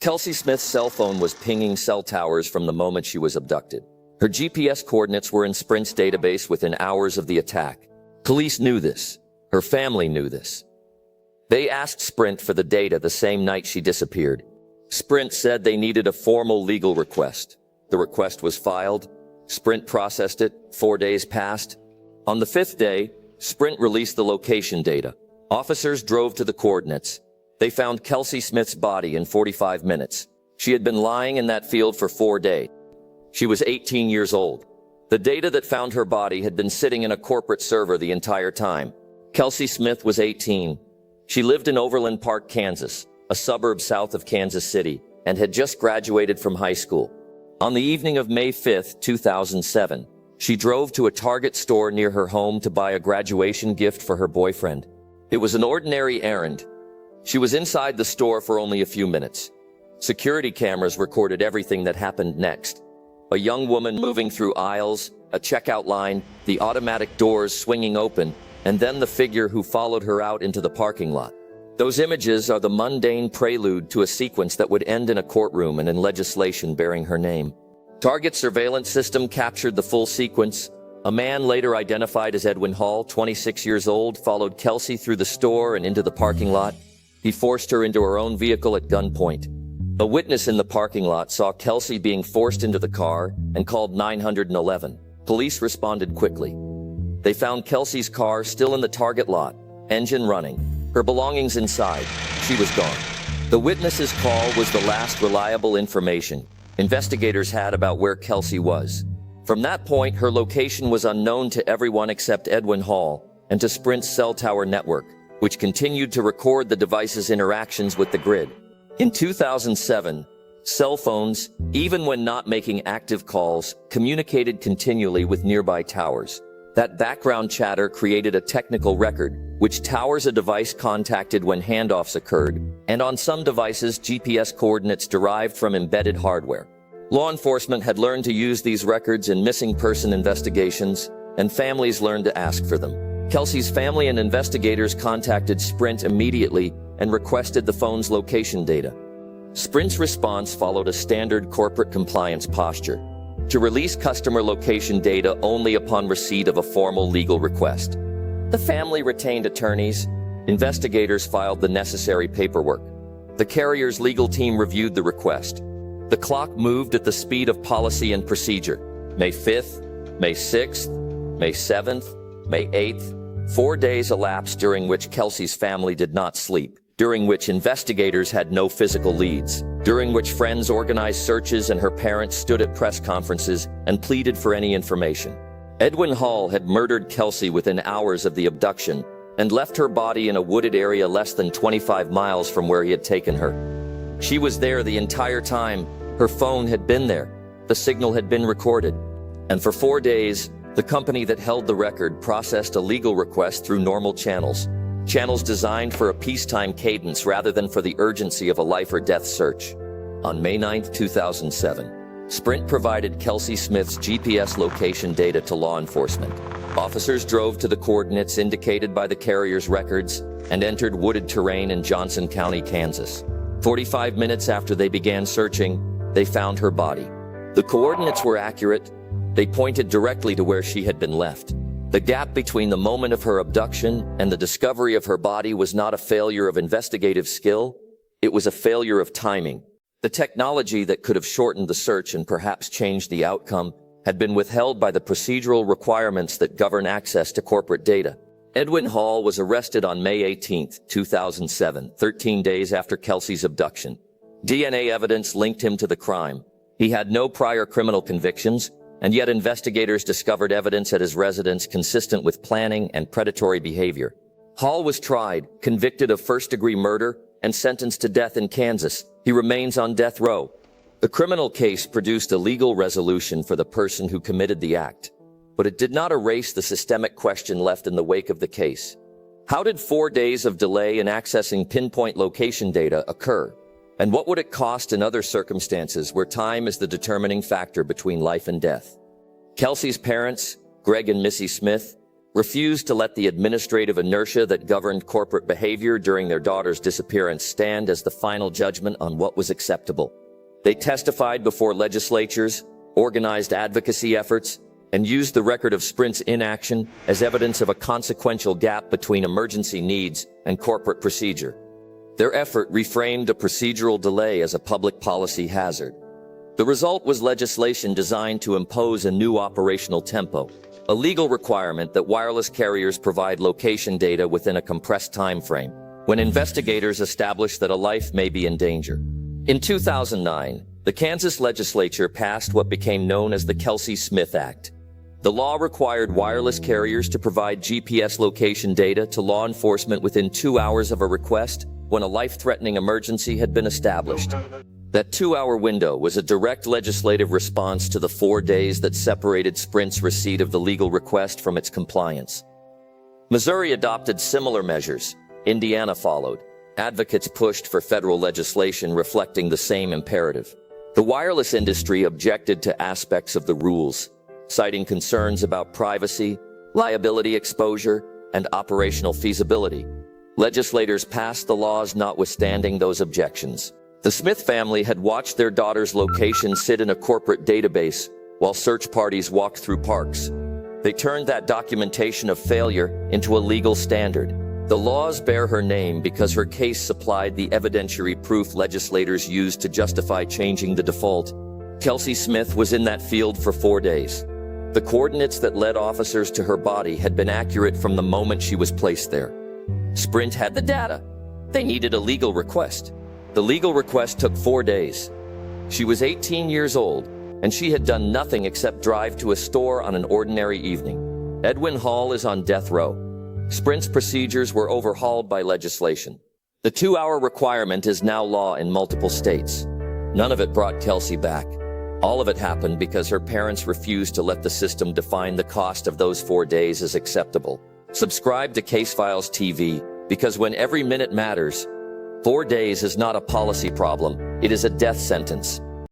Kelsey Smith's cell phone was pinging cell towers from the moment she was abducted. Her GPS coordinates were in Sprint's database within hours of the attack. Police knew this. Her family knew this. They asked Sprint for the data the same night she disappeared. Sprint said they needed a formal legal request. The request was filed. Sprint processed it. 4 days passed. On the 5th day, Sprint released the location data. Officers drove to the coordinates. They found Kelsey Smith's body in 45 minutes. She had been lying in that field for 4 days. She was 18 years old. The data that found her body had been sitting in a corporate server the entire time. Kelsey Smith was 18. She lived in Overland Park, Kansas, a suburb south of Kansas City, and had just graduated from high school. On the evening of May 5, 2007, she drove to a Target store near her home to buy a graduation gift for her boyfriend. It was an ordinary errand. She was inside the store for only a few minutes. Security cameras recorded everything that happened next. A young woman moving through aisles, a checkout line, the automatic doors swinging open, and then the figure who followed her out into the parking lot. Those images are the mundane prelude to a sequence that would end in a courtroom and in legislation bearing her name. Target's surveillance system captured the full sequence. A man later identified as Edwin Hall, 26 years old, followed Kelsey through the store and into the parking lot. He forced her into her own vehicle at gunpoint. A witness in the parking lot saw Kelsey being forced into the car and called 911. Police responded quickly. They found Kelsey's car still in the Target lot, engine running, her belongings inside. She was gone. The witness's call was the last reliable information investigators had about where Kelsey was. From that point, her location was unknown to everyone except Edwin Hall and to Sprint's cell tower network, which continued to record the device's interactions with the grid. In 2007, cell phones, even when not making active calls, communicated continually with nearby towers. That background chatter created a technical record, which towers a device contacted when handoffs occurred, and on some devices, GPS coordinates derived from embedded hardware. Law enforcement had learned to use these records in missing person investigations, and families learned to ask for them. Kelsey's family and investigators contacted Sprint immediately and requested the phone's location data. Sprint's response followed a standard corporate compliance posture: to release customer location data only upon receipt of a formal legal request. The family retained attorneys. Investigators filed the necessary paperwork. The carrier's legal team reviewed the request. The clock moved at the speed of policy and procedure. May 5th, May 6th, May 7th, May 8th. 4 days elapsed during which Kelsey's family did not sleep, during which investigators had no physical leads, during which friends organized searches and her parents stood at press conferences and pleaded for any information. Edwin Hall had murdered Kelsey within hours of the abduction and left her body in a wooded area less than 25 miles from where he had taken her. She was there the entire time. Her phone had been there. The signal had been recorded. And for 4 days, the company that held the record processed a legal request through normal channels designed for a peacetime cadence rather than for the urgency of a life or death search. On May 9, 2007, Sprint provided Kelsey Smith's GPS location data to law enforcement. Officers drove to the coordinates indicated by the carrier's records and entered wooded terrain in Johnson County, Kansas. 45 minutes after they began searching, they found her body. The coordinates were accurate. They pointed directly to where she had been left. The gap between the moment of her abduction and the discovery of her body was not a failure of investigative skill. It was a failure of timing. The technology that could have shortened the search and perhaps changed the outcome had been withheld by the procedural requirements that govern access to corporate data. Edwin Hall was arrested on May 18, 2007, 13 days after Kelsey's abduction. DNA evidence linked him to the crime. He had no prior criminal convictions, and yet investigators discovered evidence at his residence consistent with planning and predatory behavior. Hall was tried, convicted of first-degree murder, and sentenced to death in Kansas. He remains on death row. The criminal case produced a legal resolution for the person who committed the act, but it did not erase the systemic question left in the wake of the case. How did 4 days of delay in accessing pinpoint location data occur? And what would it cost in other circumstances where time is the determining factor between life and death? Kelsey's parents, Greg and Missy Smith, refused to let the administrative inertia that governed corporate behavior during their daughter's disappearance stand as the final judgment on what was acceptable. They testified before legislatures, organized advocacy efforts, and used the record of Sprint's inaction as evidence of a consequential gap between emergency needs and corporate procedure. Their effort reframed a procedural delay as a public policy hazard. The result was legislation designed to impose a new operational tempo, a legal requirement that wireless carriers provide location data within a compressed time frame, when investigators establish that a life may be in danger. In 2009, the Kansas legislature passed what became known as the Kelsey Smith Act. The law required wireless carriers to provide GPS location data to law enforcement within 2 hours of a request when a life-threatening emergency had been established. That 2-hour window was a direct legislative response to the 4 days that separated Sprint's receipt of the legal request from its compliance. Missouri adopted similar measures. Indiana followed. Advocates pushed for federal legislation reflecting the same imperative. The wireless industry objected to aspects of the rules, citing concerns about privacy, liability exposure, and operational feasibility. Legislators passed the laws notwithstanding those objections. The Smith family had watched their daughter's location sit in a corporate database while search parties walked through parks. They turned that documentation of failure into a legal standard. The laws bear her name because her case supplied the evidentiary proof legislators used to justify changing the default. Kelsey Smith was in that field for 4 days. The coordinates that led officers to her body had been accurate from the moment she was placed there. Sprint had the data. They needed a legal request. The legal request took 4 days. She was 18 years old, and she had done nothing except drive to a store on an ordinary evening. Edwin Hall is on death row. Sprint's procedures were overhauled by legislation. The 2-hour requirement is now law in multiple states. None of it brought Kelsey back. All of it happened because her parents refused to let the system define the cost of those 4 days as acceptable. Subscribe to Case Files TV, because when every minute matters, 4 days is not a policy problem, it is a death sentence.